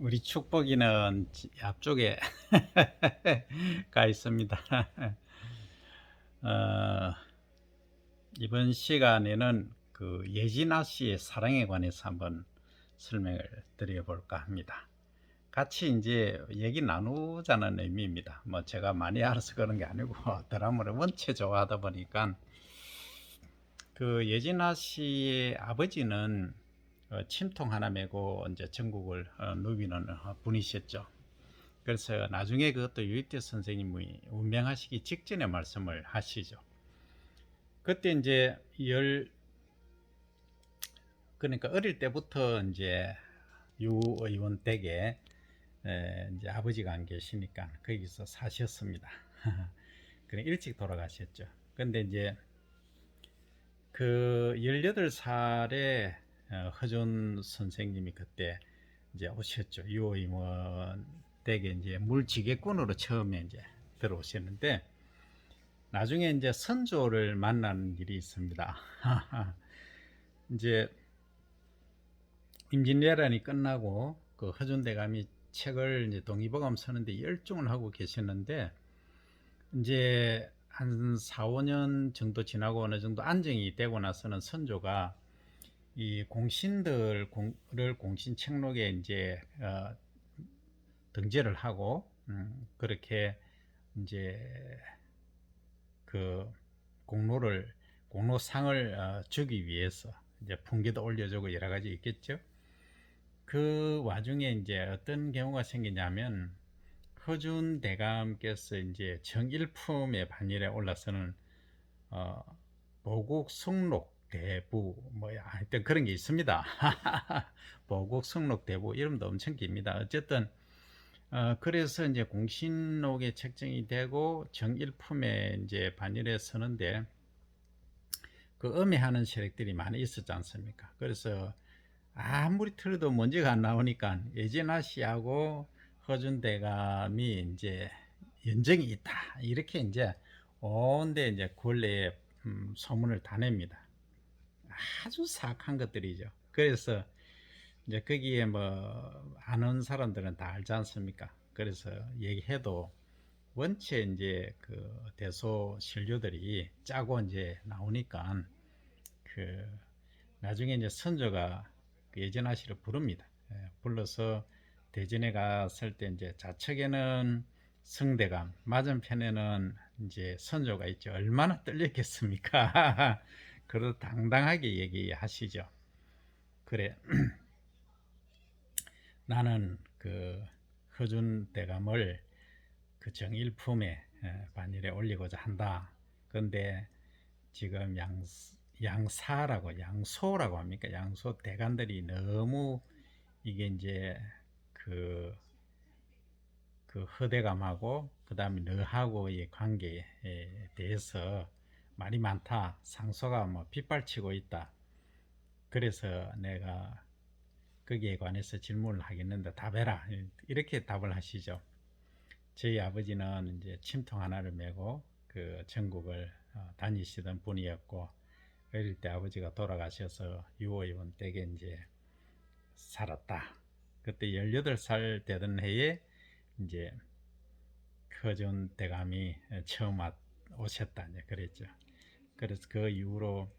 우리 축복이는 앞쪽에 가 있습니다. 어, 이번 시간에는 그 예진아 씨의 사랑에 관해서 한번 설명을 드려볼까 합니다. 같이 이제 얘기 나누자는 의미입니다. 뭐 제가 많이 알아서 그런 게 아니고 드라마를 원체 좋아하다 보니까 그 예진아 씨의 아버지는 침통 하나 메고 이제 전국을 누비는 분이셨죠. 그래서 나중에 그것도 유익태 선생님이 운명하시기 직전에 말씀을 하시죠. 그때 이제 그러니까 어릴 때부터 이제 유 의원 댁에 이제 아버지가 안 계시니까 거기서 사셨습니다. 그래 일찍 돌아가셨죠. 근데 이제 그 18살에 허준 선생님이 그때 이제 오셨죠. 유 의원 댁에 이제 물지객꾼으로 처음에 이제 들어오셨는데 나중에 이제 선조를 만나는 일이 있습니다. 이제 임진왜란이 끝나고 그 허준대감이 책을 이제 동의보감 쓰는데 열중을 하고 계셨는데 이제 한 4, 5년 정도 지나고 어느 정도 안정이 되고 나서는 선조가 이 공신들을 공신 책록에 이제 등재를 하고 그렇게 이제 그 공로를 공로상을 주기 위해서 이제 풍기도 올려주고 여러 가지 있겠죠. 그 와중에 이제 어떤 경우가 생기냐면 허준 대감께서 이제 정일품의 반열에 올라서는 어, 보국 성록 대부 뭐야 하여튼 그런 게 있습니다. 보국 성록 대부 이름도 엄청 깁니다. 어쨌든 그래서 이제 공신록에 책정이 되고 정일품에 이제 반열에 서는데 그 음해하는 세력들이 많이 있었지 않습니까? 그래서 아무리 틀어도 먼지가 안 나오니까 예진아 씨하고 허준 대감이 이제 연정이 있다 이렇게 이제 온데 이제 권례에 소문을 다 냅니다. 아주 사악한 것들이죠. 그래서 이제 거기에 뭐 아는 사람들은 다 알지 않습니까? 그래서 얘기해도 원체 이제 그 대소 신료들이 짜고 이제 나오니까 그 나중에 이제 선조가 그 예진아 씨를 부릅니다. 불러서 대전에 갔을 때 이제 좌측에는 성대감, 맞은편에는 이제 선조가 있죠. 얼마나 떨렸겠습니까? 그래도 당당하게 얘기하시죠. 그래, 나는 그 허준 대감을 그 정일품에 반열에 올리고자 한다. 그런데 지금 양사라고 양소라고 합니까? 양소 대관들이 너무 이게 이제 그, 그 허대감하고 그 다음에 너하고의 관계에 대해서 말이 많다. 상소가 뭐 빗발치고 있다. 그래서 내가 거기에 관해서 질문을 하겠는데 답해라. 이렇게 답을 하시죠. 저희 아버지는 이제 침통 하나를 메고 그 전국을 다니시던 분이었고 어릴 때 아버지가 돌아가셔서 유호의원 댁에 이제 살았다. 그때 18살 되던 해에 이제 허준 대감이 처음 오셨다. 이제 그랬죠. 그래서 그 이후로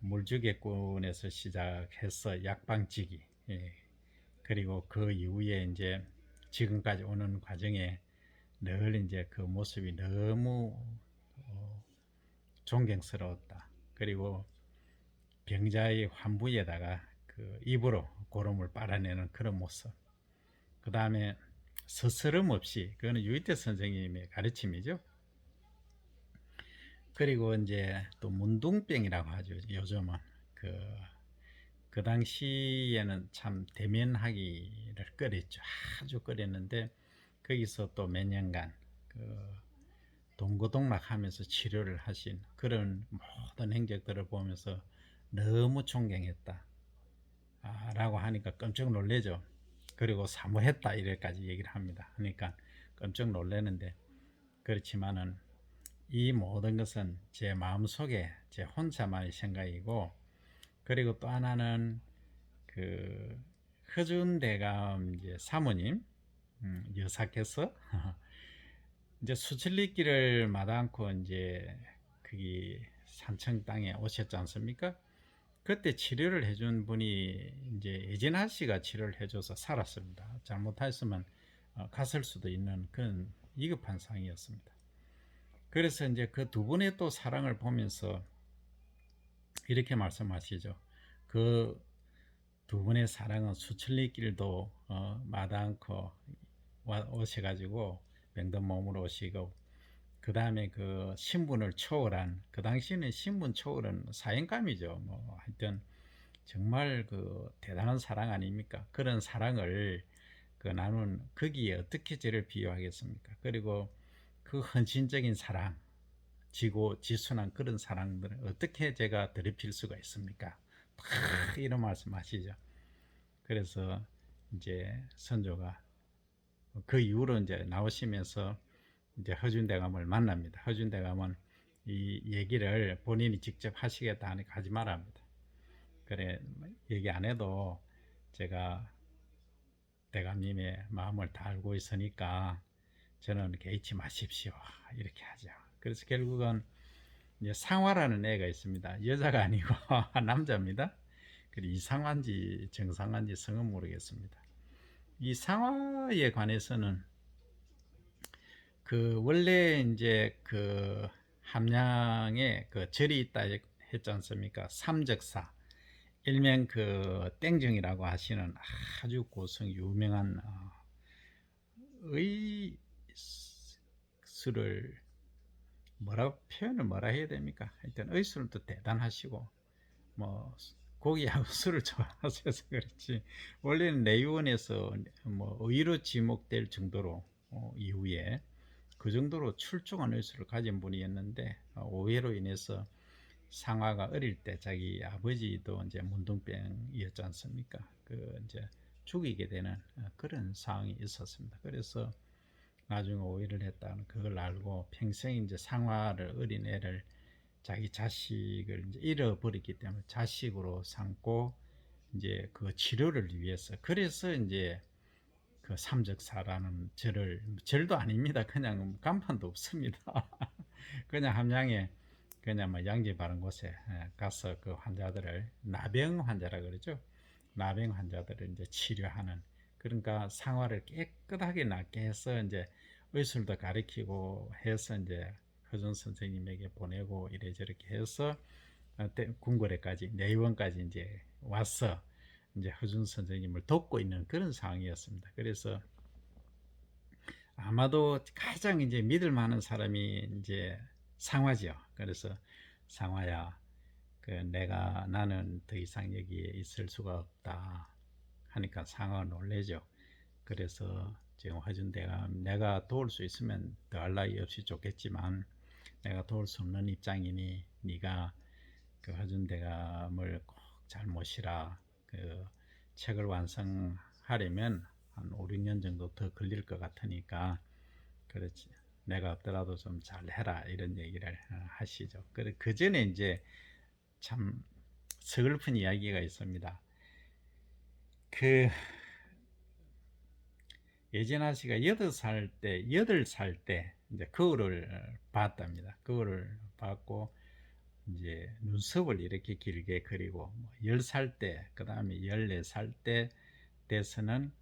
물주객군에서 시작해서 약방지기, 그리고 그 이후에 이제 지금까지 오는 과정에 늘 이제 그 모습이 너무 존경스러웠다. 그리고 병자의 환부에다가 그 입으로 고름을 빨아내는 그런 모습. 그 다음에 스스럼 없이, 그거는 유이태 선생님의 가르침이죠. 그리고 이제 또 문둥병이라고 하죠. 요즘은 그 당시에는 참 대면하기를 꺼렸죠. 아주 꺼렸는데 거기서 또 몇 년간 그 동고동락하면서 치료를 하신 그런 모든 행적들을 보면서 너무 존경했다 라고 하니까 깜짝 놀래죠. 그리고 사모했다 이래까지 얘기를 합니다. 그러니까 깜짝 놀래는데 그렇지만은 이 모든 것은 제 마음속에 제 혼자만의 생각이고 그리고 또 하나는 그 허준대감 이제 사모님, 여사께서 이제 수천리길을 마다않고 이제 거기 산청 땅에 오셨지 않습니까? 그때 치료를 해준 분이 이제 예진아 씨가 치료를 해줘서 살았습니다. 잘못했으면 갔을 수도 있는 그런 위급한 상황이었습니다. 그래서 이제 그 두 분의 또 사랑을 보면서 이렇게 말씀하시죠. 그 두 분의 사랑은 수천리 길도 마다않고 오셔가지고 병든 몸으로 오시고, 그 다음에 그 신분을 초월한, 그 당시에는 신분 초월은 사형감이죠. 뭐 하여튼 정말 그 대단한 사랑 아닙니까? 그런 사랑을 그 나눈 거기에 어떻게 저를 비유하겠습니까? 그리고 그 헌신적인 사랑, 지고 지순한 그런 사랑들을 어떻게 제가 더럽힐 수가 있습니까? 이런 말씀하시죠. 그래서 이제 선조가 그 이후로 이제 나오시면서 이제 허준대감을 만납니다. 허준대감은 이 얘기를 본인이 직접 하시겠다 하니까 하지 말랍니다. 그래, 얘기 안 해도 제가 대감님의 마음을 다 알고 있으니까 저는 개의치 마십시오. 이렇게 하죠. 그래서 결국은 이제 상화라는 애가 있습니다. 여자가 아니고 남자입니다. 그리고 이상한지 정상한지 성은 모르겠습니다. 이 상화에 관해서는 그 원래 이제 그 함양에 그 절이 있다 했지 않습니까? 삼적사, 일명 그 땡정이라고 하시는 아주 고성 유명한 의술을 뭐라 해야 됩니까? 하여튼 의술은 또 대단하시고 뭐 고기하고 술을 좋아하셔서 그렇지 원래는 내유원에서 뭐 의로 지목될 정도로 이후에 그 정도로 출중한 의술을 가진 분이었는데 오해로 인해서 상화가 어릴 때 자기 아버지도 이제 문둥병이었지 않습니까? 그 이제 죽이게 되는 그런 상황이 있었습니다. 그래서 나중에 오해를 했다는 그걸 알고 평생 이제 상화를 어린 애를 자기 자식을 이제 잃어버렸기 때문에 자식으로 삼고 이제 그 치료를 위해서 그래서 이제 그 삼적사라는 절도 아닙니다. 그냥 간판도 없습니다. 그냥 함양에 그냥 뭐 양지 바른 곳에 가서 그 환자들을 나병 환자라 그러죠. 나병 환자들을 이제 치료하는, 그러니까 상화를 깨끗하게 낫게 해서 이제 의술도 가르치고 해서 이제 허준 선생님에게 보내고 이래저렇게 해서 궁궐에까지 내의원까지 이제 와서 이제 허준 선생님을 돕고 있는 그런 상황이었습니다. 그래서 아마도 가장 이제 믿을 만한 사람이 이제 상화죠. 그래서 상화야, 그 나는 더 이상 여기에 있을 수가 없다 하니까 상화가 놀래죠. 그래서 지금 허준대가 내가 도울 수 있으면 더할 나위 없이 좋겠지만 내가 도울 수 없는 입장이니 네가 그 허준대감을 꼭 잘 모시라. 그 책을 완성하려면 한 5, 6년 정도 더 걸릴 것 같으니까 그렇지 내가 없더라도 좀 잘해라 이런 얘기를 하시죠. 그 전에 이제 참 서글픈 이야기가 있습니다. 그 예진아 씨가 8살 때 이제 거울을 봤답니다. 거울을 봤고 이제 눈썹을 이렇게 길게 그리고 10살 때, 그 다음에 14살 때 돼서는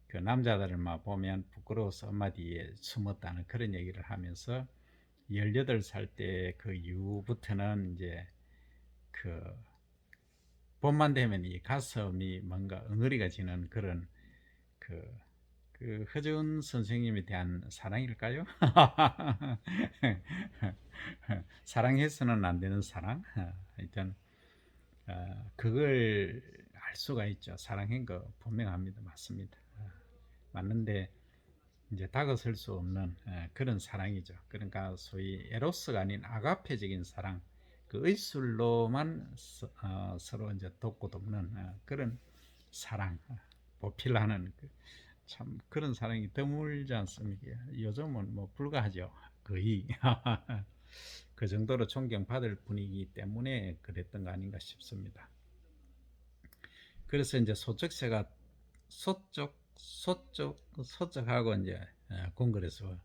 그 남자들을 막 보면 부끄러워서 엄마 뒤에 숨었다는 그런 얘기를 하면서 18살 때 그 이후부터는 이제 그 봄만 되면 이 가슴이 뭔가 응어리가 지는 그런 그 허준 선생님에 대한 사랑일까요? 사랑해서는 안 되는 사랑. 하여튼 그걸 알 수가 있죠. 사랑한 거 분명합니다. 맞습니다. 맞는데 이제 다가설 수 없는 그런 사랑이죠. 그러니까 소위 에로스가 아닌 아가페적인 사랑, 그 의술로만 서로 이제 돕고 돕는 그런 사랑, 보필하는 참 그런 사랑이 드물지 않습니까? 요즘은 뭐 불가하죠. 거의 그 정도로 존경받을 분이기 때문에 그랬던 거 아닌가 싶습니다. 그래서 이제 소쩍새가 소쪽하고 이제 공거에서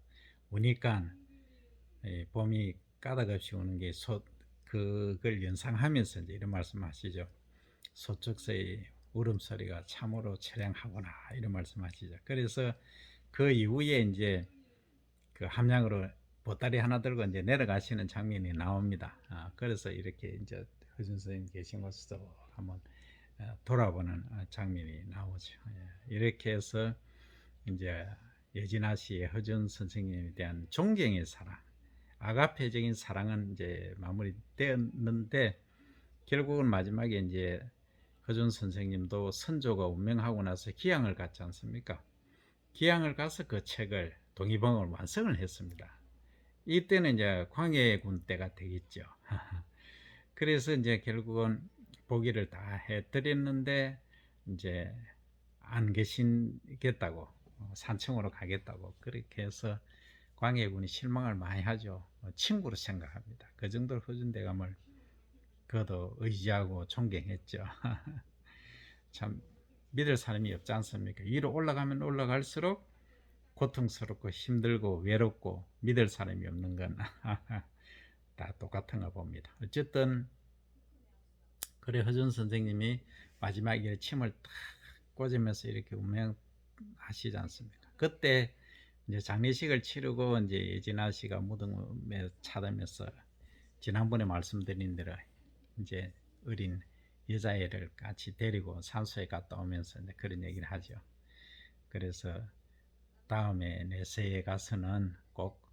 오니까 봄이 까닥없이 오는 게 그걸 연상하면서 이제 이런 말씀하시죠. 소쪽서의 울음소리가 참으로 처량하구나 이런 말씀하시죠. 그래서 그 이후에 이제 그 함양으로 보따리 하나 들고 이제 내려가시는 장면이 나옵니다. 그래서 이렇게 이제 허준 선생님 계신 곳에서 한번 돌아보는 장면이 나오죠. 이렇게 해서 이제 예진아 씨의 허준 선생님에 대한 존경의 사랑, 아가페적인 사랑은 이제 마무리되었는데 결국은 마지막에 이제 허준 선생님도 선조가 운명하고 나서 기양을 갔지 않습니까? 기양을 가서 그 책을 동의봉을 완성을 했습니다. 이때는 이제 광해군 때가 되겠죠. 그래서 이제 결국은 보기를 다 해드렸는데 이제 안 계시겠다고 산청으로 가겠다고 그렇게 해서 광해군이 실망을 많이 하죠. 친구로 생각합니다. 그 정도로 허준대감을 그도 의지하고 존경했죠. 참 믿을 사람이 없지 않습니까? 위로 올라가면 올라갈수록 고통스럽고 힘들고 외롭고 믿을 사람이 없는 건 다 똑같은가 봅니다. 어쨌든 그래 허준 선생님이 마지막에 침을 탁 꽂으면서 이렇게 운명하시지 않습니까? 그때 이제 장례식을 치르고 이제 예진아 씨가 무덤에 차다면서 지난번에 말씀드린 대로 이제 어린 여자애를 같이 데리고 산소에 갔다 오면서 이제 그런 얘기를 하죠. 그래서 다음에 내세에 가서는 꼭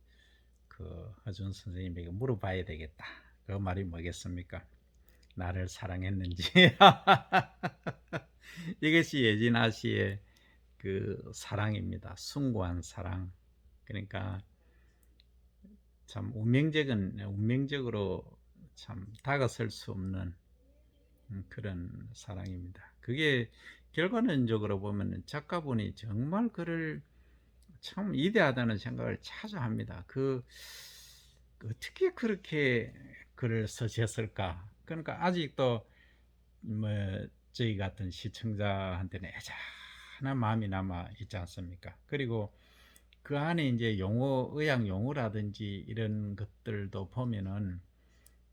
그 허준 선생님에게 물어봐야 되겠다. 그 말이 뭐겠습니까? 나를 사랑했는지. 이것이 예진아 씨의 그 사랑입니다. 숭고한 사랑. 그러니까 참 운명적으로 참 다가설 수 없는 그런 사랑입니다. 그게 결과론적으로 보면 작가분이 정말 그를 참 위대하다는 생각을 자주 합니다. 어떻게 그렇게 글을 쓰셨을까? 그러니까 아직도 뭐 저희 같은 시청자한테는 애잔한 마음이 남아 있지 않습니까? 그리고 그 안에 이제 용어, 의학 용어라든지 이런 것들도 보면은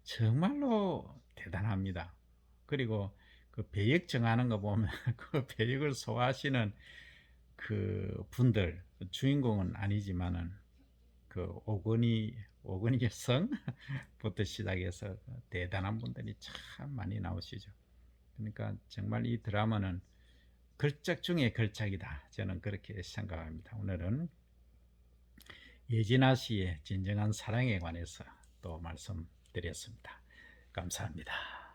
정말로 대단합니다. 그리고 그 배역 정하는 거 보면 그 배역을 소화하시는 그 분들, 주인공은 아니지만은 그 오건희 여성부터 시작해서 대단한 분들이 참 많이 나오시죠. 그러니까 정말 이 드라마는 걸작 중의 걸작이다. 저는 그렇게 생각합니다. 오늘은 예진아 씨의 진정한 사랑에 관해서 또 말씀드렸습니다. 감사합니다.